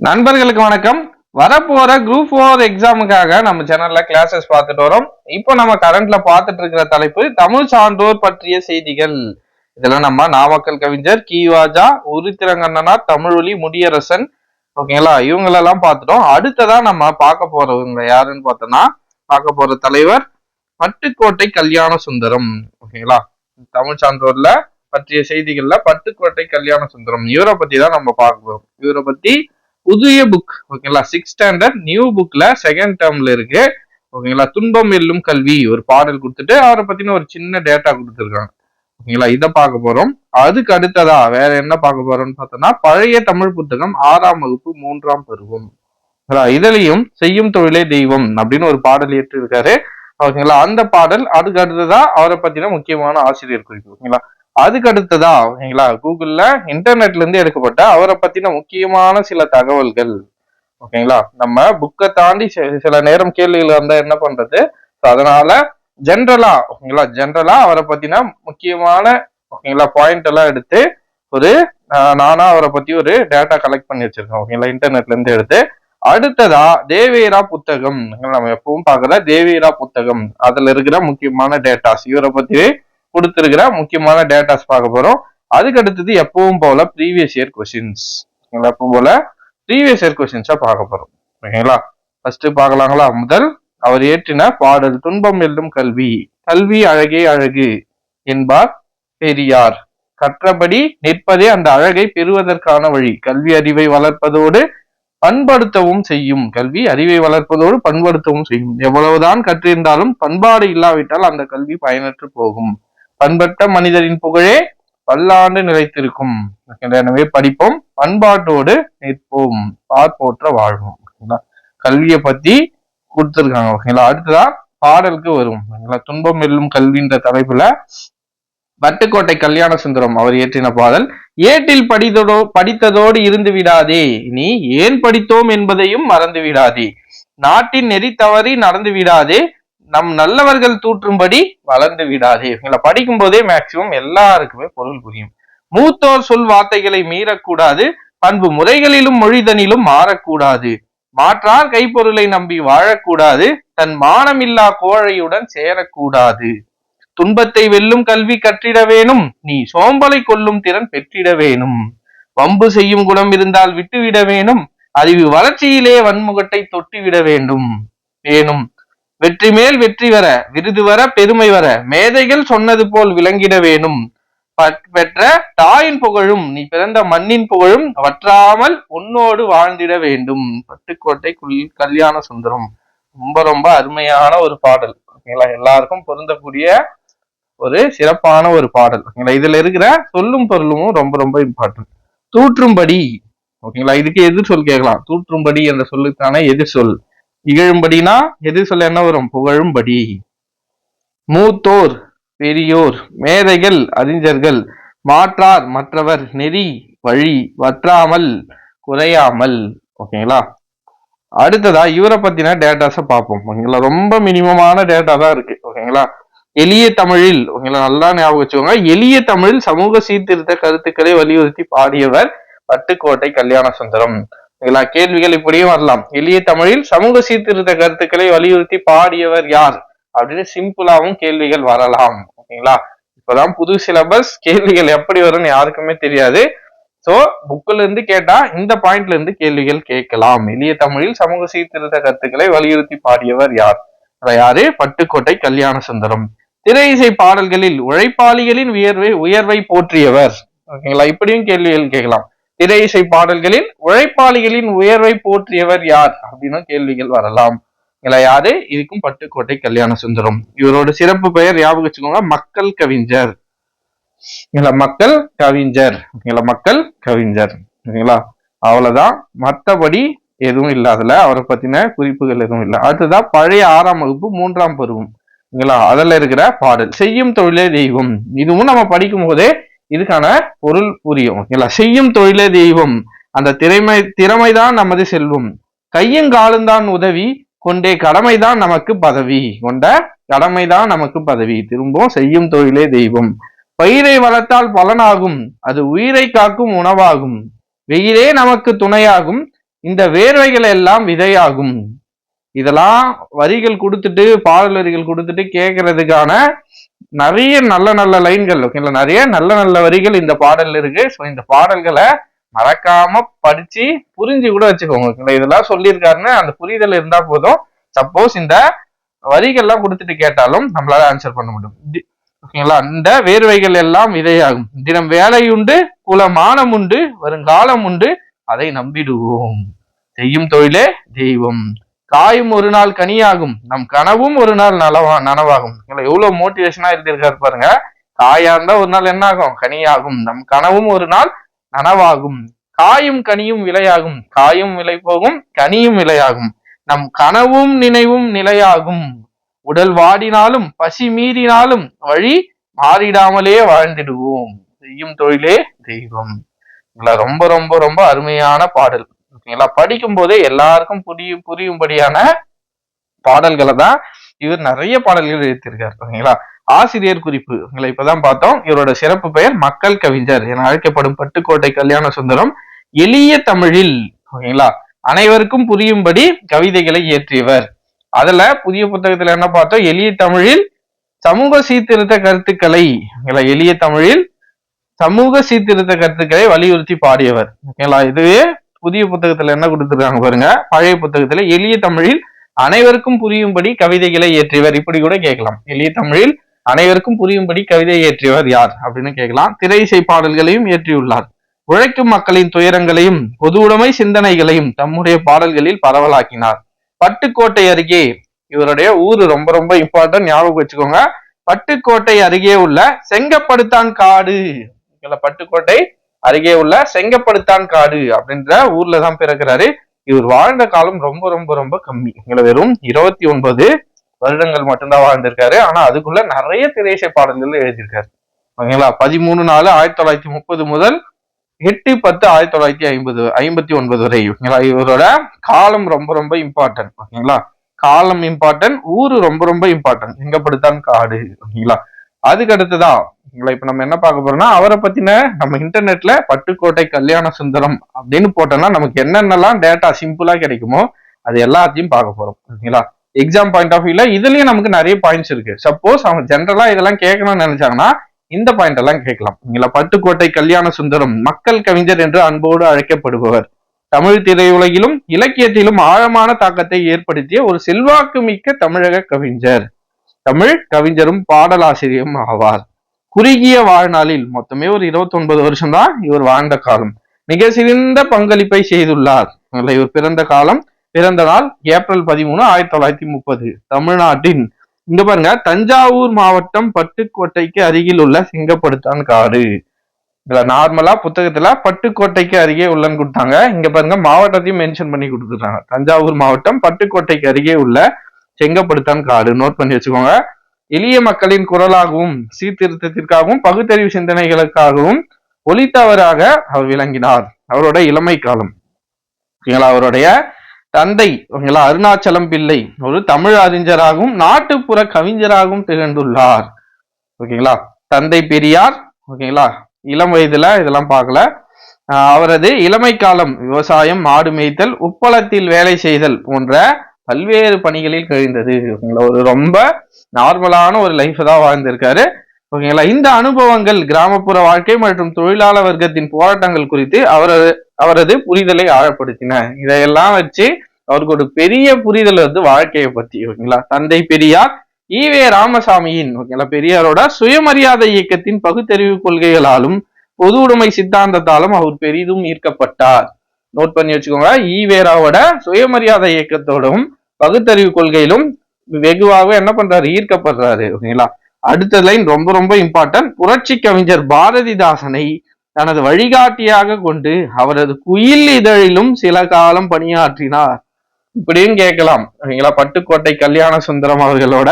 நண்பர்களுக்கு வணக்கம். வரப்போற குரூப் 4 எக்ஸாமுக்காக நம்ம சேனல்ல கிளாஸஸ் பார்த்துட்டு வரோம். இப்போ நம்ம கரண்ட்ல பார்த்துட்டு இருக்கிற தலைப்பு தமிழ் சான்றோர் பற்றிய செய்திகள். இதெல்லாம் நம்ம நாமக்கல் கவிஞர் கீவாஜா, உருத்திரங்கண்ணனார், தமிழொலி, முடியரசன், ஓகேங்களா, இவங்களெல்லாம் பார்த்துட்டோம். அடுத்ததா நம்ம பார்க்க போறவங்க யாருன்னு பார்த்தோம்னா, பார்க்க போற தலைவர் பட்டுக்கோட்டை கல்யாண சுந்தரம். ஓகேங்களா, தமிழ் சான்றோர்ல பற்றிய செய்திகள்ல பட்டுக்கோட்டை கல்யாண சுந்தரம், இவரை பத்தி தான் நம்ம பார்க்க போறோம். இவரை பத்தி புதிய புக், ஓகேங்களா, 6th ஸ்டாண்டர்ட் நியூ புக்ல 2nd டேர்ம்ல இருக்கு. ஓகேங்களா, துன்பம் வெல்லும் கல்வி ஒரு பாடல் கொடுத்துட்டு அவரை பத்தின ஒரு சின்ன டேட்டா கொடுத்துருக்காங்க. ஓகேங்களா, இதை பார்க்க போறோம். அதுக்கு அடுத்ததா வேற என்ன பார்க்க போறோம்னு பார்த்தோம்னா, பழைய தமிழ் புத்தகம் 6ஆம் வகுப்பு 3ஆம் பருவம். இதுலயும் செய்யும் தொழிலே தெய்வம் அப்படின்னு ஒரு பாடல் ஏற்று இருக்காரு. ஓகேங்களா, அந்த பாடல். அதுக்கு அடுத்ததா அவரை பத்தின முக்கியமான ஆசிரியர் குறிப்பு. ஓகேங்களா, அதுக்கு அடுத்ததா ஓகேங்களா, கூகுள்ல இன்டர்நெட்ல இருந்து எடுக்கப்பட்ட அவரை பத்தின முக்கியமான சில தகவல்கள். ஓகேங்களா, நம்ம புக்கை தாண்டி சில நேரம் கேள்விகள் வந்தா என்ன பண்றது, அதனால ஜென்ரலா அவரை பத்தின முக்கியமான ஓகேங்களா பாயிண்ட் எல்லாம் எடுத்து ஒரு நானா அவரை பத்தி ஒரு டேட்டா கலெக்ட் பண்ணி வச்சிருக்கேன். ஓகேங்களா, இன்டர்நெட்ல இருந்து எடுத்து. அடுத்ததா தேவேரா புத்தகம், நம்ம எப்பவும் பார்க்கற தேவேரா புத்தகம், அதுல இருக்கிற முக்கியமான டேட்டாஸ், இவரை பத்தி கொடுத்திருக்கிற முக்கியமான டேட்டாஸ் பார்க்க போறோம். அதுக்கு அடுத்தது எப்பவும் போல ப்ரீவியஸ் இயர் கொஸ்டின்ஸ், எப்பவும் போல ப்ரீவியஸ் இயர் கொஸ்டின்ஸா பார்க்க போறோம். ஓகேங்களா, ஃபர்ஸ்ட் பார்க்கலாங்களா. முதல் அவர் இயற்றின பாடல் துன்பம் வெல்லும் கல்வி. கல்வி அழகே அழகு என்பார் பெரியார், கற்றபடி நிற்பதே அந்த அழகை பெறுவதற்கான வழி. கல்வி அறிவை வளர்ப்பதோடு பண்படுத்தவும் செய்யும். கல்வி அறிவை வளர்ப்பதோடு பண்படுத்தவும் செய்யும். எவ்வளவுதான் கற்றிருந்தாலும் பண்பாடு இல்லாவிட்டால் அந்த கல்வி பயனற்று போகும். பண்பட்ட மனிதரின் புகழே பல்லாண்டு நிலைத்திருக்கும். எனவே படிப்போம், பண்பாட்டோடு நிற்போம், பார்ப்போற்ற வாழ்வோம். கல்வியை பத்தி கொடுத்திருக்காங்க. ஓகேங்களா, அடுத்ததா பாடலுக்கு வரும். துன்பம் வெல்லும் கல்வின்ற தலைப்புல பட்டுக்கோட்டை கல்யாண சுந்தரம் அவர் இயற்றின பாடல். ஏட்டில் படித்ததோடு இருந்து விடாதே, நீ ஏன் படித்தோம் என்பதையும் மறந்து விடாதே. நாட்டின் நெறி தவறி நடந்து விடாதே, நம் நல்லவர்கள் தூற்றும்படி வளர்ந்து விடாதே. படிக்கும் போதே மேக்சிமம் எல்லாருக்குமே பொருள் புரியும். மூத்தோர் சொல் வார்த்தைகளை மீறக்கூடாது, பண்பு முறைகளிலும் மொழிதனிலும் மாறக்கூடாது, மாற்றார் கைப்பொருளை நம்பி வாழக்கூடாது, தன் மானமில்லா கோழையுடன் சேரக்கூடாது, துன்பத்தை வெல்லும் கல்வி கற்றிட வேணும், நீ சோம்பலை கொல்லும் திறன் பெற்றிட வேணும், வம்பு செய்யும் குணம் இருந்தால் விட்டுவிட வேணும், அறிவு வளர்ச்சியிலே வன்முகட்டை தொட்டிவிட வேண்டும் வேணும், வெற்றி மேல் வெற்றி வர, விருது வர, பெருமை வர, மேதைகள் சொன்னது போல் விளங்கிட வேணும், பெற்ற தாயின் புகழும் நீ பிறந்த மண்ணின் புகழும் வற்றாமல் உன்னோடு வாழ்ந்திட வேண்டும். பட்டுக்கோட்டை கல்யாண சுந்தரம் ரொம்ப ரொம்ப அருமையான ஒரு பாடல். எல்லாருக்கும் பொருந்தக்கூடிய ஒரு சிறப்பான ஒரு பாடல். இதுல இருக்கிற சொல்லும் பொருளும் ரொம்ப ரொம்ப இம்பார்ட்டன்ட். தூற்றும்படி, ஓகேங்களா, இதுக்கு எதிர் சொல் கேட்கலாம். தூற்றும்படி என்ற சொல்லுக்கான எதிர் சொல். இகழும்படினா எதிர் சொல் என்ன வரும்? புகழும்படி. மூத்தோர் பெரியோர், மேதைகள் அறிஞர்கள், மாற்றார் மற்றவர், நெறி வழி, வற்றாமல் குறையாமல். ஓகேங்களா, அடுத்ததா இவரை பத்தின டேட்டாஸ பார்ப்போம். ஓகேங்களா, ரொம்ப மினிமமான டேட்டா தான் இருக்கு. ஓகேங்களா, எளிய தமிழில், ஓகேங்களா, நல்லா ஞாபகம் வச்சுக்கோங்க, எளிய தமிழில் சமூக சீர்திருத்த கருத்துக்களை வலியுறுத்தி பாடியவர் பட்டுக்கோட்டை கல்யாண சுந்தரம். கேள்விகள் இப்படியும் வரலாம். எளிய தமிழில் சமூக சீர்திருத்த கருத்துக்களை வலியுறுத்தி பாடியவர் யார் அப்படின்னு சிம்பிளாவும் கேள்விகள் வரலாம். ஓகேங்களா, இப்பதான் புது சிலபஸ், கேள்விகள் எப்படி வரும்னு யாருக்குமே தெரியாது. சோ புக்ல இருந்து கேட்டா இந்த பாயிண்ட்ல இருந்து கேள்விகள் கேட்கலாம். எளிய தமிழில் சமூக சீர்திருத்த கருத்துக்களை வலியுறுத்தி பாடியவர் யார்? யாரு? பட்டுக்கோட்டை கல்யாண சுந்தரம். திரை இசை பாடல்களில் உழைப்பாளிகளின் உயர்வை போற்றியவர். ஓகேங்களா, இப்படியும் கேள்விகள் கேட்கலாம். திரை இசை பாடல்களில் உழைப்பாளிகளின் உயர்வை போற்றியவர் யார் அப்படின்னு கேள்விகள் வரலாம். யாரு? இதுக்கும் பட்டுக்கோட்டை கல்யாண சுந்தரம். இவரோட சிறப்பு பெயர் ஞாபகம் வச்சுக்கோங்க, மக்கள் கவிஞர். மக்கள் கவிஞர். மக்கள் கவிஞர். ஓகேங்களா, அவ்வளவுதான், மற்றபடி எதுவும் இல்லை. அதுல அவரை பத்தின குறிப்புகள் எதுவும் இல்லை. அடுத்ததான் பழைய 6ஆம் வகுப்பு 3ஆம் பருவம். அதுல இருக்கிற பாடல் செய்யும் தொழிலே தெய்வம். இதுவும் நம்ம படிக்கும் போதே இதுக்கான பொருள் புரியும். ஓகேங்களா, செய்யும் தொழிலே தெய்வம், அந்த திறமைதான் நமது செல்வம், கையுங்காலும்தான் உதவி கொண்டே கடமைதான் நமக்கு பதவி, கொண்ட கடமைதான் நமக்கு பதவி. திரும்பவும் செய்யும் தொழிலே தெய்வம். பயிரை வளர்த்தால் பலனாகும், அது உயிரை காக்கும் உணவாகும், வெயிலே நமக்கு துணையாகும், இந்த வேர்வைகள் எல்லாம் விதையாகும். இதெல்லாம் வரிகள் கொடுத்துட்டு, பாடல் வரிகள் கொடுத்துட்டு கேட்கறதுக்கான நிறைய நல்ல நல்ல லைன்கள், ஓகேங்களா, நிறைய நல்ல நல்ல வரிகள் இந்த பாடல்ல இருக்கு. ஸோ இந்த பாடல்களை மறக்காம படிச்சு புரிஞ்சு கூட வச்சுக்கோங்க, ஓகேங்களா. இதெல்லாம் சொல்லியிருக்காருன்னு அந்த புரிதல் இருந்தா போதும். சப்போஸ் இந்த வரிகள்லாம் கொடுத்துட்டு கேட்டாலும் நம்மளால ஆன்சர் பண்ண முடியும், ஓகேங்களா. இந்த வேர்வைகள் எல்லாம் விதையாகும், தினம் வேலையுண்டு, குலமானம் உண்டு, வருங்காலம் உண்டு, அதை நம்பிடுவோம், செய்யும் தொழிலே தெய்வம், காயும் ஒரு நாள் கனியாகும், நம் கனவும் ஒரு நாள் நனவாகும். எவ்வளவு மோட்டிவேஷனா இருந்திருக்காரு பாருங்க. காயா இருந்தா ஒரு நாள் என்ன ஆகும்? கனியாகும். நம் கனவும் ஒரு நாள் நனவாகும். காயும் கனியும் விலையாகும், காயும் விலை போகும், கனியும் விலையாகும், நம் கனவும் நினைவும் நிலையாகும், உடல் வாடினாலும் பசி மீறினாலும் வழி மாறிடாமலே வாழ்ந்திடுவோம், செய்யும் தொழிலே தெய்வம். ரொம்ப ரொம்ப ரொம்ப அருமையான பாடல், ஓகேங்களா. படிக்கும் போதே எல்லாருக்கும் புரியும்படியான பாடல்களை தான் இவர் நிறைய பாடல்கள் எழுதியிருக்காரு, ஓகேங்களா. ஆசிரியர் குறிப்பு, இப்பதான் பார்த்தோம். இவரோட சிறப்பு பெயர் மக்கள் கவிஞர் என அழைக்கப்படும் பட்டுக்கோட்டை கல்யாண சுந்தரம் எளிய தமிழில், ஓகேங்களா, அனைவருக்கும் புரியும்படி கவிதைகளை இயற்றியவர். அதுல புதிய புத்தகத்துல என்ன பார்த்தோம்? எளிய தமிழில் சமூக சீர்திருத்த கருத்துக்களை, எளிய தமிழில் சமூக சீர்திருத்த கருத்துக்களை வலியுறுத்தி பாடியவர், ஓகேங்களா. இதுவே புதிய புத்தகத்துல என்ன கொடுத்துருக்காங்க பாருங்க. பழைய புத்தகத்துல எளிய தமிழில் அனைவருக்கும் புரியும்படி கவிதைகளை இயற்றியவர், இப்படி கூட கேட்கலாம். எளிய தமிழில் அனைவருக்கும் புரியும்படி கவிதை இயற்றியவர் யார் அப்படின்னு கேட்கலாம். திரை இசை பாடல்களையும் இயற்றியுள்ளார். உழைக்கும் மக்களின் துயரங்களையும் பொது உடைமை சிந்தனைகளையும் தம்முடைய பாடல்களில் பரவலாக்கினார். பட்டுக்கோட்டை அருகே, இவருடைய ஊரு ரொம்ப ரொம்ப இம்பார்ட்டன்ட், ஞாபகம் வச்சுக்கோங்க. பட்டுக்கோட்டை அருகே உள்ள செங்கப்படுத்தான் காடு, பட்டுக்கோட்டை அருகே உள்ள செங்கப்படுத்தான் காடு அப்படின்ற ஊர்ல தான் பிறக்கிறாரு. இவர் வாழ்ந்த காலம் ரொம்ப ரொம்ப ரொம்ப கம்மி, வெறும் 29 வருடங்கள் மட்டும்தான் வாழ்ந்திருக்காரு. ஆனா அதுக்குள்ள நிறைய திரையிசை பாடல்கள் எழுதியிருக்காரு, ஓகேங்களா. 13/4/1930 முதல் 8/10/1959 வரை, ஓகேங்களா. இவரோட காலம் ரொம்ப ரொம்ப இம்பார்ட்டன்ட், ஓகேங்களா. காலம் இம்பார்ட்டன்ட், ஊரு ரொம்ப ரொம்ப இம்பார்ட்டன்ட், செங்கப்படுத்தான் காடு, ஓகேங்களா. அதுக்கு அடுத்துதான் இப்ப நம்ம என்ன பார்க்க போறோம்னா, அவரை பத்தின நம்ம இன்டர்நெட்ல பட்டுக்கோட்டை கல்யாண சுந்தரம் அப்படின்னு போட்டோம்னா நமக்கு என்னென்னலாம் டேட்டா சிம்பிளா கிடைக்குமோ அது எல்லாத்தையும் பார்க்க போறோம், ஓகேங்களா. எக்ஸாம் பாயிண்ட் ஆஃப் வியூல இதுலயும் நமக்கு நிறைய பாயிண்ட்ஸ் இருக்கு. சப்போஸ் அவங்க ஜென்ரலா இதெல்லாம் கேட்கணும்னு நினைச்சாங்கன்னா இந்த பாயிண்ட் எல்லாம் கேட்கலாம், ஓகேங்களா. பட்டுக்கோட்டை கல்யாண சுந்தரம் மக்கள் கவிஞர் என்று அன்போடு அழைக்கப்படுபவர். தமிழ் திரையுலகிலும் இலக்கியத்திலும் ஆழமான தாக்கத்தை ஏற்படுத்திய ஒரு செல்வாக்கு மிக்க தமிழக கவிஞர், தமிழ் கவிஞரும் பாடலாசிரியரும் ஆவார். குறுகிய வாழ்நாளில் மொத்தமே ஒரு 29 வருஷம் தான் இவர் வாழ்ந்த காலம். மிக சிறந்த பங்களிப்பை செய்துள்ளார். இவர் பிறந்த நாள் ஏப்ரல் 13, 1930. தமிழ்நாட்டின் இங்க பாருங்க, தஞ்சாவூர் மாவட்டம் பட்டுக்கோட்டைக்கு அருகில் உள்ள செங்கப்படுத்தான் காடு. இதுல நார்மலா புத்தகத்துல பட்டுக்கோட்டைக்கு அருகே உள்ளன்னு கொடுத்தாங்க. இங்க பாருங்க மாவட்டத்தையும் மென்ஷன் பண்ணி கொடுத்துருக்காங்க. தஞ்சாவூர் மாவட்டம் பட்டுக்கோட்டைக்கு அருகே உள்ள செங்கப்படுத்தான் காடு. நோட் பண்ணி வச்சுக்கோங்க. எளிய மக்களின் குரலாகவும் சீர்திருத்தத்திற்காகவும் பகுத்தறிவு சிந்தனைகளுக்காகவும் ஒலித்தவராக அவர் விளங்கினார். அவரோட இளமை காலம், ஓகேங்களா. அவருடைய தந்தை, ஓகேங்களா, அருணாச்சலம் பிள்ளை ஒரு தமிழ் அறிஞராகவும் நாட்டுப்புற கவிஞராகவும் திகழ்ந்துள்ளார், ஓகேங்களா. தந்தை பெரியார், ஓகேங்களா. இளம் வயதுல இதெல்லாம் பார்க்கல. அவரது இளமை காலம் விவசாயம், மாடு மேய்த்தல், உப்பளத்தில் வேலை செய்தல் போன்ற பல்வேறு பணிகளில் கழிந்தது, ஓகேங்களா. ஒரு ரொம்ப நார்மலான ஒரு லைஃப் தான் வாழ்ந்திருக்காரு, ஓகேங்களா. இந்த அனுபவங்கள் கிராமப்புற வாழ்க்கை மற்றும் தொழிலாளர் வர்க்கத்தின் போராட்டங்கள் குறித்து அவரது புரிதலை ஆழப்படுத்தின. இதையெல்லாம் வச்சு அவருக்கு ஒரு பெரிய புரிதல் வாழ்க்கையை பத்தி, ஓகேங்களா. தந்தை பெரியார் ஈவே ராமசாமியின், ஓகேங்களா, பெரியாரோட சுயமரியாதை இயக்கத்தின் பகுத்தறிவு கொள்கைகளாலும் பொது உடைமை சித்தாந்தத்தாலும் அவர் பெரிதும் ஈர்க்கப்பட்டார். நோட் பண்ணி வச்சுக்கோங்க. ஈவேராவோட சுயமரியாதை இயக்கத்தோடும் பகுத்தறிவு கொள்கையிலும் வெகுவாக என்ன பண்றாரு? ஈர்க்கப்படுறாரு, ஓகேங்களா. அடுத்த லைன் ரொம்ப ரொம்ப இம்பார்ட்டன்ட். புரட்சி கவிஞர் பாரதிதாசனை தனது வழிகாட்டியாக கொண்டு அவரது குயில் இதழிலும் சில காலம் பணியாற்றினார். இப்படின்னு கேட்கலாம், ஓகேங்களா. பட்டுக்கோட்டை கல்யாண சுந்தரம் அவர்களோட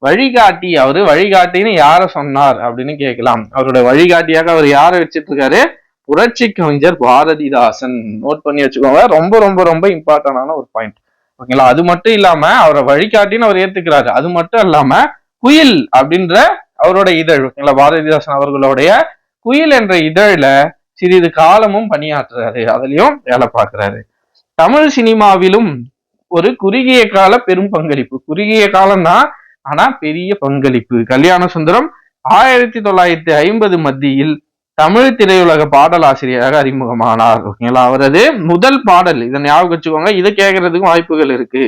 வழிகாட்டி, அவரு வழிகாட்டின்னு யார சொன்னார் அப்படின்னு கேட்கலாம். அவரோட வழிகாட்டியாக அவர் யார வச்சிட்டு இருக்காரு? புரட்சி கவிஞர் பாரதிதாசன். நோட் பண்ணி வச்சுக்கோங்க. ரொம்ப ரொம்ப ரொம்ப இம்பார்ட்டன்டான ஒரு பாயிண்ட், ஓகேங்களா. அது மட்டும் இல்லாம அவரை வழிகாட்டின்னு அவர் ஏத்துக்கிறாரு. அது மட்டும் இல்லாம குயில் அப்படின்ற அவரோட இதழ், ஓகேங்களா, பாரதிதாசன் அவர்களுடைய குயில் என்ற இதழில சிறிது காலமும் பணியாற்றுறாரு, அதுலயும் வேலை பார்க்கிறாரு. தமிழ் சினிமாவிலும் ஒரு குறுகிய கால பெரும் பங்களிப்பு. குறுகிய காலம் தான், ஆனா பெரிய பங்களிப்பு. கல்யாண சுந்தரம் 1950 மத்தியில் தமிழ் திரையுலக பாடலாசிரியராக அறிமுகமானார். ஓகேங்களா? அவரது முதல் பாடல், இதை ஞாபகம் வச்சுக்கோங்க, இதை கேட்கறதுக்கும் வாய்ப்புகள் இருக்கு.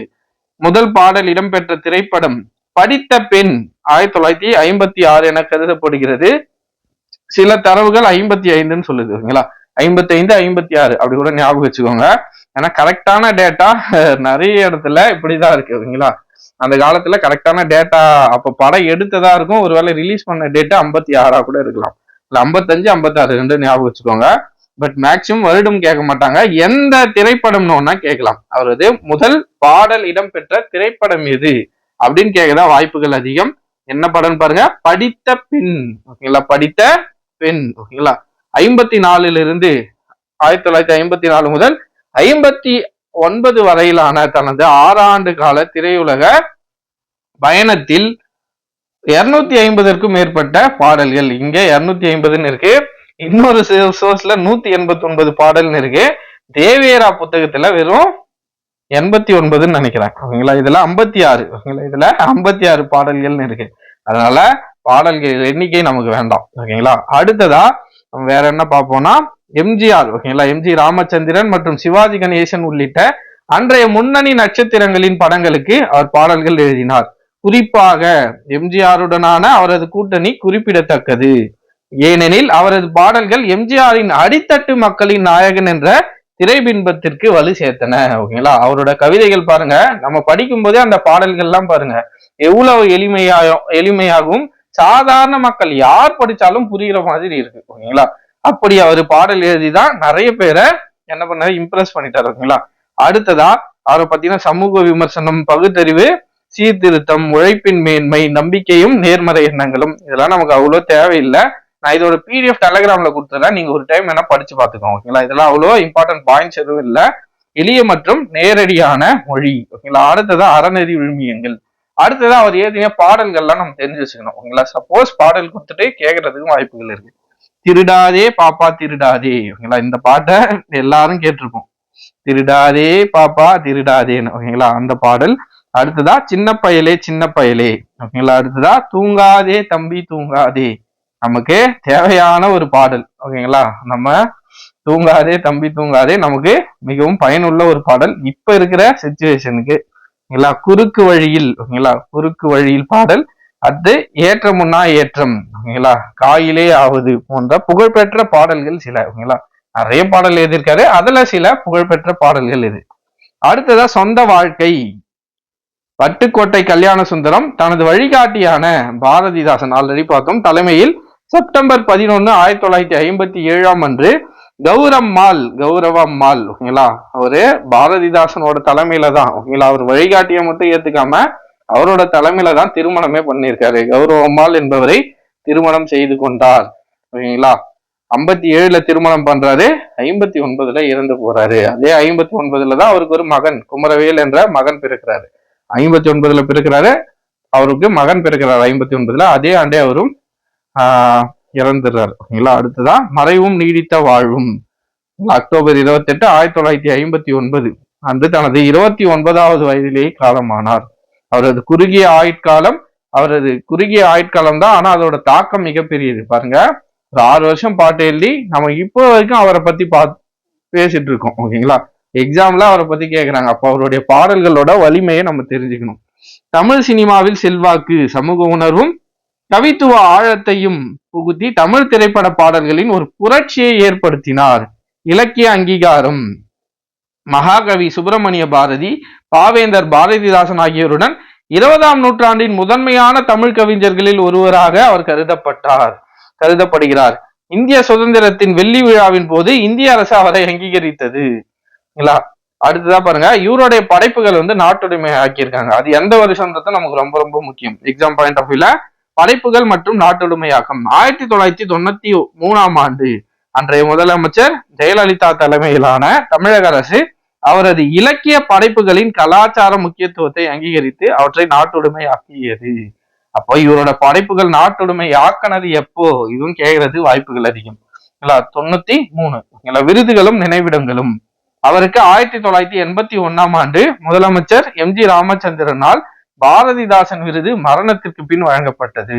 முதல் பாடல் இடம்பெற்ற திரைப்படம் படித்த பெண் 1956 என கருதப்படுகிறது. சில தரவுகள் 55ன்னு சொல்லுது. ஓகேங்களா? 55, 56 அப்படி கூட ஞாபகம் வச்சுக்கோங்க. ஏன்னா கரெக்டான டேட்டா நிறைய இடத்துல இப்படிதான் இருக்கு. ஓகேங்களா? அந்த காலத்துல கரெக்டான டேட்டா அப்ப படம் எடுத்ததா இருக்கும், ஒருவேளை ரிலீஸ் பண்ண டேட்டா 56 கூட இருக்கலாம், இல்ல 55, 56 ரெண்டு ஞாபகம் வச்சுக்கோங்க. பட் மேக்சிமம் வருடம் கேட்க மாட்டாங்க, எந்த திரைப்படம்னு கேட்கலாம். அவரது முதல் பாடல் இடம்பெற்ற திரைப்படம் எது அப்படின்னு கேட்கதான் வாய்ப்புகள் அதிகம். என்ன படம் பாருங்க, படித்த பெண். ஓகேங்களா? படித்த பெண். ஓகேங்களா? 54 1954 முதல் 59 வரையிலான தனது 6 ஆண்டு கால திரையுலக பயணத்தில் 250க்கும் மேற்பட்ட பாடல்கள், இங்க 250ன்னு இருக்கு, இன்னொரு சோர்ஸ்ல 189 பாடல்னு இருக்கு. தேவேரா புத்தகத்துல வெறும் 89ன்னு நினைக்கிறேன். ஓகேங்களா? இதுல 56. ஓகேங்களா? இதுல 56 பாடல்கள்னு இருக்கு. அதனால பாடல்கள் எண்ணிக்கை நமக்கு வேண்டாம். ஓகேங்களா? அடுத்ததா வேற என்ன பார்ப்போம்னா, எம்ஜிஆர். ஓகேங்களா? எம்ஜி ராமச்சந்திரன் மற்றும் சிவாஜி கணேசன் உள்ளிட்ட அன்றைய முன்னணி நட்சத்திரங்களின் படங்களுக்கு அவர் பாடல்கள் எழுதினார். குறிப்பாக எம்ஜிஆருடனான அவரது கூட்டணி குறிப்பிடத்தக்கது. ஏனெனில் அவரது பாடல்கள் எம்ஜிஆரின் அடித்தட்டு மக்களின் நாயகன் என்ற திரைபின்பத்திற்கு வலு சேர்த்தன. ஓகேங்களா? அவரோட கவிதைகள் பாருங்க, நம்ம படிக்கும் போதே அந்த பாடல்கள் எல்லாம் பாருங்க எவ்வளவு எளிமையாகவும் சாதாரண மக்கள் யார் படிச்சாலும் புரிகிற மாதிரி இருக்கு. ஓகேங்களா? அப்படி அவர் பாடல் எழுதிதான் நிறைய பேரை என்ன பண்ணாரு, இம்ப்ரெஸ் பண்ணிட்டாரு. ஓகேங்களா? அடுத்ததா அவரை பத்தின சமூக விமர்சனம், பகுத்தறிவு, சீர்திருத்தம், உழைப்பின் மேன்மை, நம்பிக்கையும் நேர்மறை எண்ணங்களும், இதெல்லாம் நமக்கு அவ்வளோ தேவையில்லை. நான் இதோட பிடிஎஃப் டெலகிராம்ல கொடுத்துறேன், நீங்க ஒரு டைம் என்ன படிச்சு பார்த்துக்கோங்க. ஓகேங்களா? இதெல்லாம் அவ்வளோ இம்பார்ட்டன்ட் பாயிண்ட்ஸ் எதுவும் இல்லை. எளிய மற்றும் நேரடியான மொழி. ஓகேங்களா? அடுத்ததா அறநெறி விழுமியங்கள். அடுத்ததா அவர் எழுதிய பாடல்கள்லாம் நம்ம தெரிஞ்சு வச்சுக்கணும். ஓகேங்களா? சப்போஸ் பாடல் கொடுத்துட்டு கேட்கறதுக்கும் வாய்ப்புகள் இருக்கு. திருடாதே பாப்பா திருடாதே. ஓகேங்களா? இந்த பாட்டை எல்லாரும் கேட்டிருப்போம், திருடாதே பாப்பா திருடாதேன்னு. ஓகேங்களா? அந்த பாடல். அடுத்ததா சின்ன பயலே சின்ன பயலே. ஓகேங்களா? அடுத்ததா தூங்காதே தம்பி தூங்காதே. நமக்கு தேவையான ஒரு பாடல். ஓகேங்களா? நம்ம தூங்காதே தம்பி தூங்காதே நமக்கு மிகவும் பயனுள்ள ஒரு பாடல் இப்ப இருக்கிற சிச்சுவேஷனுக்கு. ஓகேங்களா? குறுக்கு வழியில். ஓகேங்களா? குறுக்கு வழியில் பாடல். அது ஏற்றமுன்னா ஏற்றம். ஓகேங்களா? காயிலே ஆவது போன்ற புகழ்பெற்ற பாடல்கள் சில. ஓகேங்களா? நிறைய பாடல் எழுதியிருக்காரு, அதுல சில புகழ்பெற்ற பாடல்கள் இது. அடுத்ததா சொந்த வாழ்க்கை. பட்டுக்கோட்டை கல்யாண சுந்தரம் தனது வழிகாட்டியான பாரதிதாசன் ஆல்ரெடி பார்த்தோம் தலைமையில் செப்டம்பர் 11, 1957 அன்று கௌரவம்மாள். ஓகேங்களா? அவரு பாரதிதாசனோட தலைமையில தான், ஓகேங்களா, அவர் வழிகாட்டியை மட்டும் ஏத்துக்காம அவரோட தலைமையில தான் திருமணமே பண்ணியிருக்காரு. கௌரவம்மாள் என்பவரை திருமணம் செய்து கொண்டார். ஓகேங்களா? 57ல திருமணம் பண்றாரு, 59ல இறந்து போறாரு. அதே 59ல தான் அவருக்கு ஒரு மகன் குமரவேல் என்ற மகன் பிறக்கிறாரு. 59ல பிறக்கிறாரு, அவருக்கு மகன் பிறக்கிறார் 59ல. அதே ஆண்டே அவரும் இறந்துடுறாரு. ஓகேங்களா? அடுத்ததான் மறைவும் நீடித்த வாழ்வும். அக்டோபர் 28, 1959 அன்று தனது 29வது வயதிலேயே காலமானார். அவரது குறுகிய ஆயுட்காலம் தான், ஆனா அதோட தாக்கம் மிகப்பெரியது. பாருங்க, ஒரு 6 வருஷம் பாட்டு எழுதி நம்ம இப்போ வரைக்கும் அவரை பத்தி பேசிட்டு இருக்கோம். ஓகேங்களா? எக்ஸாம்ல அவரை பத்தி கேட்கிறாங்க. அப்ப அவருடைய பாடல்களோட வலிமையை நம்ம தெரிஞ்சுக்கணும். தமிழ் சினிமாவில் செல்வாக்கு, சமூக உணர்வும் கவித்துவ ஆழத்தையும் புகுத்தி தமிழ் திரைப்பட பாடல்களின் ஒரு புரட்சியை ஏற்படுத்தினார். இலக்கிய அங்கீகாரம். மகாகவி சுப்பிரமணிய பாரதி, பாவேந்தர் பாரதிதாசன் ஆகியோருடன் 20ஆம் நூற்றாண்டின் முதன்மையான தமிழ் கவிஞர்களில் ஒருவராக அவர் கருதப்படுகிறார். இந்திய சுதந்திரத்தின் வெள்ளி விழாவின் போது இந்திய அரசு அவரை அங்கீகரித்தது. அடுத்ததா பாருங்க, இவருடைய படைப்புகள் நாட்டுடைமை ஆக்கியிருக்காங்க. அது எந்த வருஷம்ன்றது நமக்கு ரொம்ப ரொம்ப முக்கியம். எக்ஸாம் பாயிண்ட் ஆஃப் வியூல படைப்புகள் மற்றும் நாட்டுடைமையாக்கம் 1993ஆம் ஆண்டு அன்றைய முதலமைச்சர் ஜெயலலிதா தலைமையிலான தமிழக அரசு அவரது இலக்கிய படைப்புகளின் கலாச்சார முக்கியத்துவத்தை அங்கீகரித்து அவற்றை நாட்டுடைமை ஆக்கியது. அப்போ இவரோட படைப்புகள் நாட்டுடைமை ஆக்கினது எப்போ, இதுவும் கேட்கறது வாய்ப்புகள் அதிகம். 93. விருதுகளும் நினைவிடங்களும். அவருக்கு 1981 முதலமைச்சர் எம்.ஜி. ராமச்சந்திரனால் பாரதிதாசன் விருது மரணத்திற்கு பின் வழங்கப்பட்டது.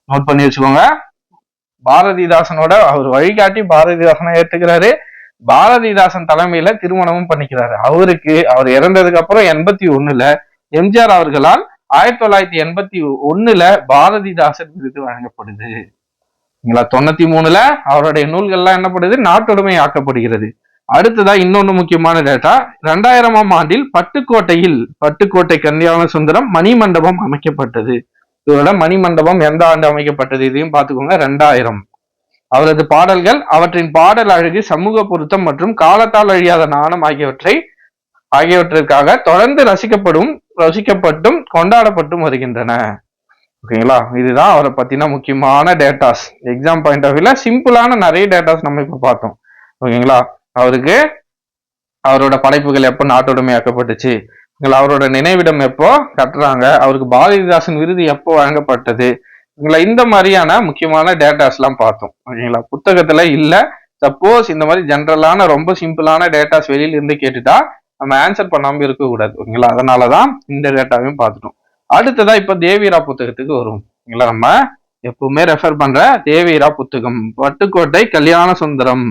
நோட் பண்ணி வச்சுக்கோங்க. பாரதிதாசனோட அவர் வழிகாட்டி பாரதிதாசனை ஏத்துக்கிறாரு. பாரதிதாசன் தலைமையில திருமணமும் பண்ணிக்கிறாரு. அவர் இறந்ததுக்கு அப்புறம் 81 எம்ஜிஆர் அவர்களால் 1981 பாரதிதாசன் விருது வழங்கப்படுது. 93 அவருடைய நூல்கள்லாம் என்னப்படுது, நாட்டுடைமை ஆக்கப்படுகிறது. அடுத்ததா இன்னொன்னு முக்கியமான டேட்டா, 2000ஆம் ஆண்டில் பட்டுக்கோட்டை கல்யாண சுந்தரம் மணிமண்டபம் அமைக்கப்பட்டது. இவரோட மணிமண்டபம் எந்த ஆண்டு அமைக்கப்பட்டது இதையும் பார்த்துக்கோங்க, 2000. அவரது பாடல்கள், அவற்றின் பாடல் அழகு, சமூக பொருத்தம் மற்றும் காலத்தால் அழியாத நாணம் ஆகியவற்றிற்காக தொடர்ந்து ரசிக்கப்பட்டும் கொண்டாடப்பட்டும் வருகின்றன. ஓகேங்களா, இதுதான் அவரை பத்தின முக்கியமான டேட்டாஸ். எக்ஸாம் பாயிண்ட் ஆஃப் வியூல சிம்பிளான நிறைய டேட்டாஸ் நம்ம இப்ப பார்த்தோம். ஓகேங்களா, அவரோட படைப்புகள் எப்போ நாட்டுடைமையாக்கப்பட்டுச்சு, அவரோட நினைவிடம் எப்போ கட்டுறாங்க, அவருக்கு பாரதிதாசன் விருது எப்போ வழங்கப்பட்டது, இந்த மாதிரியான முக்கியமான டேட்டாஸ் எல்லாம் பார்த்தோம். ஓகேங்களா, புத்தகத்துல இல்ல. சப்போஸ் இந்த மாதிரி ஜென்ரலான ரொம்ப சிம்பிளான டேட்டாஸ் வெளியில இருந்து கேட்டுட்டா நம்ம ஆன்சர் பண்ணாம இருக்க கூடாது. ஓகேங்களா, அதனாலதான் இந்த டேட்டாவையும் பார்த்துட்டோம். அடுத்ததா இப்ப தேவீரா புத்தகத்துக்கு வரும். நம்ம எப்பவுமே ரெஃபர் பண்ற தேவீரா புத்தகம், பட்டுக்கோட்டை கல்யாண சுந்தரம்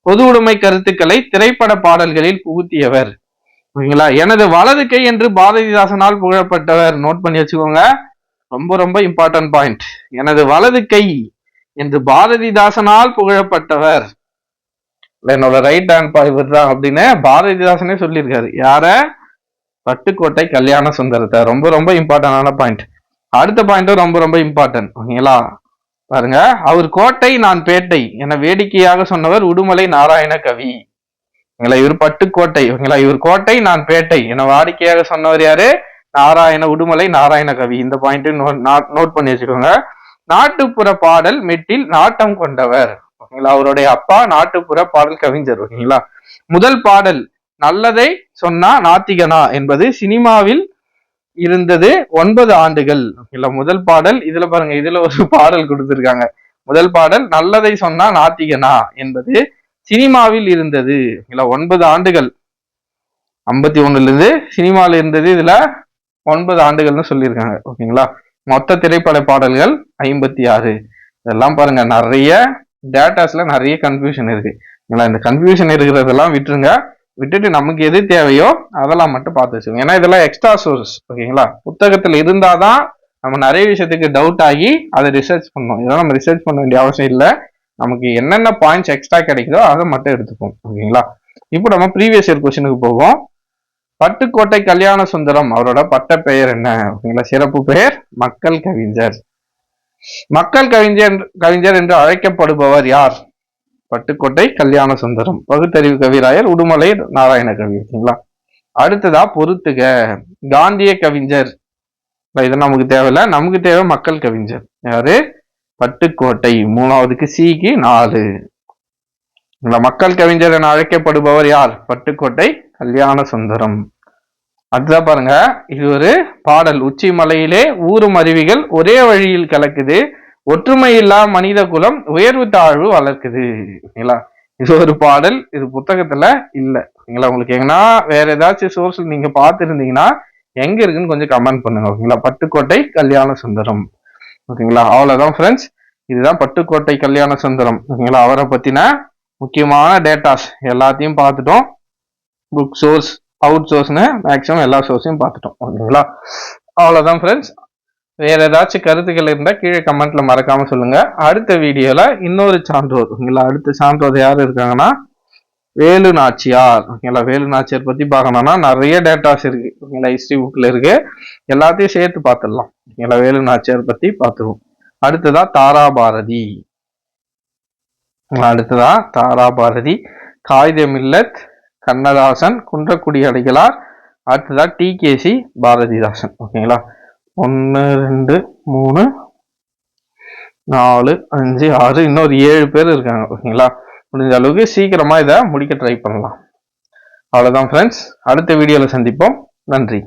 பொது உடைமை கருத்துக்களை திரைப்பட பாடல்களில் புகுத்தியவர். ஓகேங்களா, எனது வலது கை என்று பாரதிதாசனால் புகழப்பட்டவர். நோட் பண்ணி வச்சுக்கோங்க, ரொம்ப ரொம்ப இம்பார்ட்டன்ட் பாயிண்ட். எனது வலது கை என்று பாரதிதாசனால் புகழப்பட்டவர். என்னோட ரைட் ஹேண்ட் பாய்வர் தான் அப்படின்னு பாரதிதாசனே சொல்லியிருக்காரு. யார? பட்டுக்கோட்டை கல்யாண சுந்தரத்தை. ரொம்ப ரொம்ப இம்பார்ட்டன்டான பாயிண்ட். அடுத்த பாயிண்ட்டும் ரொம்ப ரொம்ப இம்பார்ட்டன்ட். ஓகேங்களா, பாருங்க, அவர் கோட்டை நான் பேட்டை என வேடிக்கையாக சொன்னவர் உடுமலை நாராயண கவி. இவர் பட்டுக்கோட்டை. ஓகேங்களா, இவர் கோட்டை நான் பேட்டை என வாடிக்கையாக சொன்னவர் யாரு? உடுமலை நாராயண கவி. இந்த பாயிண்ட் நோட் பண்ணி வச்சுக்கோங்க. நாட்டுப்புற பாடல் மெட்டில் நாட்டம் கொண்டவர். ஓகேங்களா, அவருடைய அப்பா நாட்டுப்புற பாடல் கவிஞர். ஓகேங்களா, முதல் பாடல் நல்லதை சொன்னா நாத்திகனா என்பது சினிமாவில் இருந்தது 9 ஆண்டுகள். இல்ல, முதல் பாடல் இதுல பாருங்க, இதுல ஒரு பாடல் கொடுத்திருக்காங்க. முதல் பாடல் நல்லதை சொன்னா நாத்திகனா என்பது சினிமாவில் இருந்தது. இல்ல, 9 ஆண்டுகள். 51 இருந்து சினிமாவில் இருந்தது. இதுல 9 ஆண்டுகள்னு சொல்லியிருக்காங்க. ஓகேங்களா, மொத்த திரைப்பட பாடல்கள் 56. இதெல்லாம் பாருங்க, நிறைய டேட்டாஸ்ல நிறைய கன்ஃபியூஷன் இருக்கு. இந்த கன்ஃபியூஷன் இருக்கிறதெல்லாம் விட்டுட்டு நமக்கு எது தேவையோ அதெல்லாம் மட்டும் பார்த்து வச்சுக்கோங்க. ஏன்னா இதெல்லாம் எக்ஸ்ட்ரா சோர்ஸ். ஓகேங்களா, புத்தகத்துல இருந்தாதான் நம்ம நிறைய விஷயத்துக்கு டவுட் ஆகி அதை ரிசர்ச் பண்ணணும். இதெல்லாம் நம்ம ரிசர்ச் பண்ண வேண்டிய அவசியம் இல்லை. நமக்கு என்னென்ன பாயிண்ட்ஸ் எக்ஸ்ட்ரா கிடைக்குதோ அதை மட்டும் எடுத்துப்போம். ஓகேங்களா, இப்போ நம்ம ப்ரீவியஸ் இயர் கொஸ்டினுக்கு போவோம். பட்டுக்கோட்டை கல்யாண சுந்தரம் அவரோட பட்ட பெயர் என்ன? ஓகேங்களா, சிறப்பு பெயர் மக்கள் கவிஞர். மக்கள் கவிஞர் என்று அழைக்கப்படுபவர் யார்? பட்டுக்கோட்டை கல்யாண சுந்தரம். பகுத்தறிவு கவிராயர் உடுமலை நாராயண கவி. ஓகேங்களா, அடுத்ததா பொறுத்துக. காந்திய கவிஞர். இது நமக்கு தேவையில்ல, நமக்கு தேவை மக்கள் கவிஞர். யாரு? பட்டுக்கோட்டை. 3வதுக்கு சிக்கு 4. மக்கள் கவிஞர் என அழைக்கப்படுபவர் யார்? பட்டுக்கோட்டை கல்யாண சுந்தரம். அடுத்ததா பாருங்க, இது ஒரு பாடல். உச்சி மலையிலே ஊரும் அருவிகள் ஒரே வழியில் கலக்குது, ஒற்றுமை இல்லா மனித குலம் உயர்வு தாழ்வு வளர்க்குது. ஓகேங்களா, இது ஒரு பாடல். இது புத்தகத்துல இல்ல. ஓகேங்களா, உங்களுக்கு எங்கன்னா வேற ஏதாச்சும் சோர்ஸ் நீங்க பார்த்துருந்தீங்கன்னா எங்க இருக்குன்னு கொஞ்சம் கமெண்ட் பண்ணுங்க. ஓகேங்களா, பட்டுக்கோட்டை கல்யாண சுந்தரம். ஓகேங்களா, அவ்வளவுதான் ஃப்ரெண்ட்ஸ். இதுதான் பட்டுக்கோட்டை கல்யாண சுந்தரம். ஓகேங்களா, அவரை பத்தின முக்கியமான டேட்டாஸ் எல்லாத்தையும் பார்த்துட்டோம். புக் சோர்ஸ், அவுட் சோர்ஸ்னு மேக்ஸிமம் எல்லா சோர்ஸையும் பார்த்துட்டோம். ஓகேங்களா, அவ்வளவுதான் ஃப்ரெண்ட்ஸ். வேற ஏதாச்சும் கருத்துக்கள் இருந்தா கீழே கமெண்ட்ல மறக்காம சொல்லுங்க. அடுத்த வீடியோல இன்னொரு சான்றோர். ஓகேங்களா, அடுத்த சான்றோர் யாரு இருக்காங்கன்னா வேலு நாச்சியார். ஓகேங்களா, வேலு நாச்சியார் பத்தி பார்க்கணும்னா நிறைய டேட்டாஸ் இருக்கு. ஓகேங்களா, ஹிஸ்டரி புக்ல இருக்கு. எல்லாத்தையும் சேர்த்து பார்த்துடலாம். ஓகேங்களா, வேலு நாச்சியார் பத்தி பார்த்துருவோம். அடுத்ததா தாராபாரதி. காகித மில்லத், கண்ணதாசன், குன்றக்குடி அடிகளார். அடுத்ததா TKC பாரதிதாசன். ஓகேங்களா, 1 2 3 4 5 6 இன்னொரு 7 பேர் இருக்காங்க. ஓகேங்களா, முடிஞ்ச அளவுக்கு சீக்கிரமா இதை முடிக்க ட்ரை பண்ணலாம். அவ்வளவுதான் ஃப்ரெண்ட்ஸ், அடுத்த வீடியோல சந்திப்போம். நன்றி.